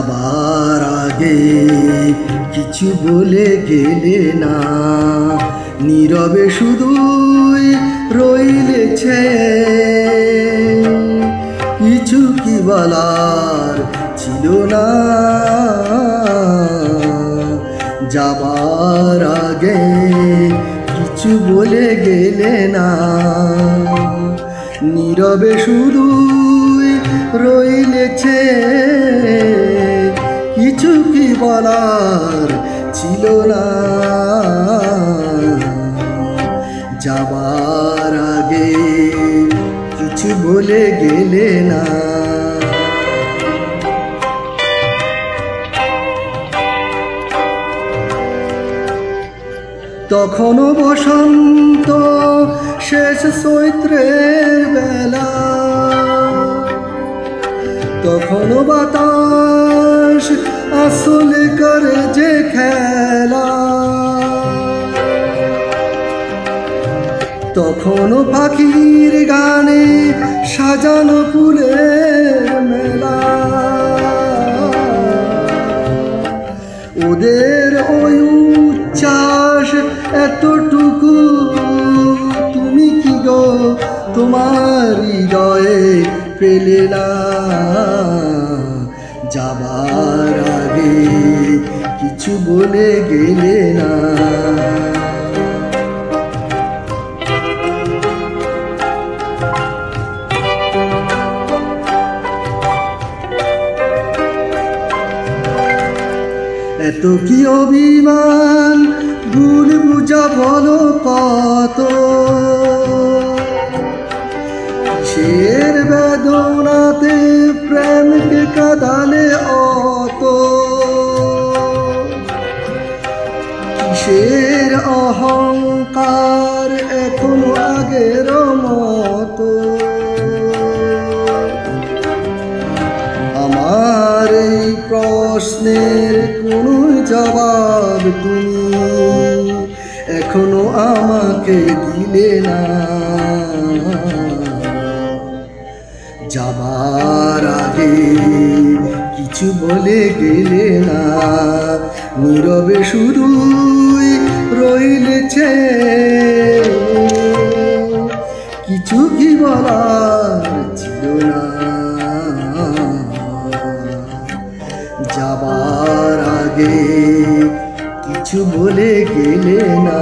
যাবার আগে কিছু বলে গেলে না, নীরবে শুধুই রইলেছে। কিছু কি বলার ছিল না, যাবার আগে কিছু বলে গেলে না, নীরবে শুধুই রইলেছে। কিছু কি বলার ছিল না, যাবার আগে কিছু বলে গেলে না। তখনও বসন্ত শেষ চৈত্রের বেলা, তখনও বাতাস আসলে করে যে খেলা, তখনও পাখির গানে সাজানো ফুলের মেলা। ওদের ওই উচ্ছ্বাস এতটুকু তুমি কি গো তোমার হৃদয়ে পেলে না, যাবার আগে কিছু বলে গেলে না। এত কি অভিমান ভুল বুঝা বলো কত, কিসের বেদনাতে প্রেমকে কাঁদালে অত, কিসের অহংকার এখনো আগের মতো। আমার এই প্রশ্নের কোনো জবাব তুমি এখনো আমাকে দিলে না, যাবার আগে কিছু বলে গেলে না, নীরবে শুধুই রইলেছে। কিছু কি বলার ছিল না, যাবার আগে কিছু বলে গেলে না।